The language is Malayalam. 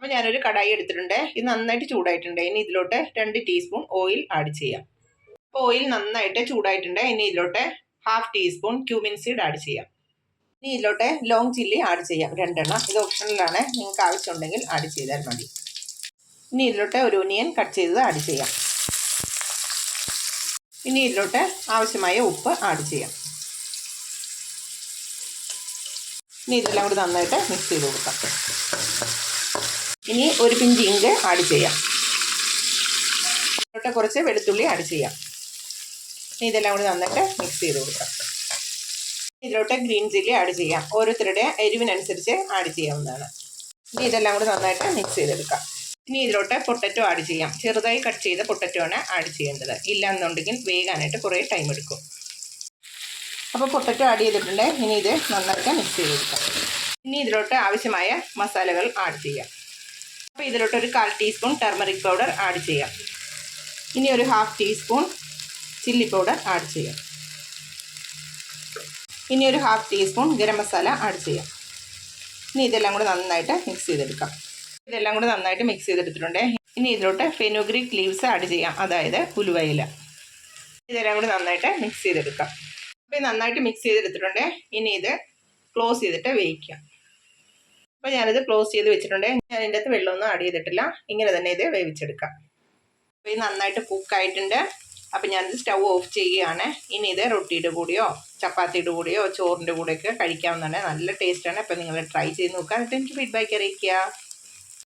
അപ്പോൾ ഞാനൊരു കടായി എടുത്തിട്ടുണ്ട്. ഇത് നന്നായിട്ട് ചൂടായിട്ടുണ്ട്. ഇനി ഇതിലോട്ട് 2 ടീസ്പൂൺ ഓയിൽ ആഡ് ചെയ്യാം. അപ്പോൾ ഓയിൽ നന്നായിട്ട് ചൂടായിട്ടുണ്ട്. ഇനി ഇതിലോട്ട് 1/2 ടീസ്പൂൺ ക്യൂമിൻ സീഡ് ആഡ് ചെയ്യാം. ഇനി ഇതിലോട്ട് ലോങ് ചില്ലി ആഡ് ചെയ്യാം, 2 എണ്ണം. ഇത് ഓപ്ഷണലാണ്, നിങ്ങൾക്ക് ആവശ്യമുണ്ടെങ്കിൽ ആഡ് ചെയ്താൽ മതി. ഇനി ഇതിലോട്ട് ഒരു ഒനിയൻ കട്ട് ചെയ്തത് ആഡ് ചെയ്യാം. ഇനി ഇതിലോട്ട് ആവശ്യമായ ഉപ്പ് ആഡ് ചെയ്യാം. ഇനി ഇതെല്ലാം കൂടി നന്നായിട്ട് മിക്സ് ചെയ്ത് കൊടുക്കാം. ഇനി ഒരു പിഞ്ച് ഇഞ്ചി ആഡ് ചെയ്യാം. ഇതിലോട്ട് കുറച്ച് വെളുത്തുള്ളി ആഡ് ചെയ്യാം. ഇനി ഇതെല്ലാം കൂടി നന്നായിട്ട് മിക്സ് ചെയ്ത് കൊടുക്കാം. ഇതിലോട്ട് ഗ്രീൻ ചില്ലി ആഡ് ചെയ്യാം. ഓരോരുത്തരുടെ എരിവിനനുസരിച്ച് ആഡ് ചെയ്യാവുന്നതാണ്. ഇനി ഇതെല്ലാം കൂടി നന്നായിട്ട് മിക്സ് ചെയ്തെടുക്കാം. ഇനി ഇതിലോട്ട് പൊട്ടറ്റോ ആഡ് ചെയ്യാം. ചെറുതായി കട്ട് ചെയ്ത പൊട്ടറ്റോ ആണ് ആഡ് ചെയ്യേണ്ടത്. ഇല്ലാന്നുണ്ടെങ്കിൽ വേകാനായിട്ട് കുറേ ടൈം എടുക്കും. അപ്പോൾ പൊട്ടറ്റോ ആഡ് ചെയ്തിട്ടുണ്ട്. ഇനി ഇത് നന്നായിട്ട് മിക്സ് ചെയ്ത് കൊടുക്കാം. ഇനി ഇതിലോട്ട് ആവശ്യമായ മസാലകൾ ആഡ് ചെയ്യാം. അപ്പോൾ ഇതിലോട്ട് ഒരു 1/4 ടീസ്പൂൺ ടർമറിക് പൗഡർ ആഡ് ചെയ്യാം. ഇനി ഒരു 1/2 ടീസ്പൂൺ ചില്ലി പൗഡർ ആഡ് ചെയ്യാം. ഇനി ഒരു 1/2 ടീസ്പൂൺ ഗരം മസാല ആഡ് ചെയ്യാം. ഇനി ഇതെല്ലാം കൂടി നന്നായിട്ട് മിക്സ് ചെയ്തെടുക്കാം. ഇതെല്ലാം കൂടി നന്നായിട്ട് മിക്സ് ചെയ്തെടുത്തിട്ടുണ്ട്. ഇനി ഇതിലോട്ട് ഫെനുഗ്രീക്ക് ലീവ്സ് ആഡ് ചെയ്യാം, അതായത് ഉലുവയില. ഇതെല്ലാം കൂടി നന്നായിട്ട് മിക്സ് ചെയ്തെടുക്കാം. അപ്പോൾ നന്നായിട്ട് മിക്സ് ചെയ്തെടുത്തിട്ടുണ്ട്. ഇനി ഇത് ക്ലോസ് ചെയ്തിട്ട് വേവിക്കാം. അപ്പോൾ ഞാനിത് ക്ലോസ് ചെയ്ത് വെച്ചിട്ടുണ്ട്. ഞാൻ ഇതിൻ്റെ അകത്ത് വെള്ളമൊന്നും ആഡ് ചെയ്തിട്ടില്ല. ഇങ്ങനെ തന്നെ ഇത് വേവിച്ചെടുക്കാം. അപ്പോൾ ഇത് നന്നായിട്ട് കുക്കായിട്ടുണ്ട്. അപ്പോൾ ഞാനിത് സ്റ്റൗ ഓഫ് ചെയ്യുകയാണ്. ഇനി ഇത് റൊട്ടിയുടെ കൂടെയോ ചപ്പാത്തിയുടെ കൂടെയോ ചോറിൻ്റെ കൂടെയൊക്കെ കഴിക്കാവുന്നതാണ്. നല്ല ടേസ്റ്റാണ്. അപ്പോൾ നിങ്ങൾ ട്രൈ ചെയ്ത് നോക്കുക. എന്നിട്ട് എനിക്ക് ഫീഡ്ബാക്ക് അറിയിക്കുക.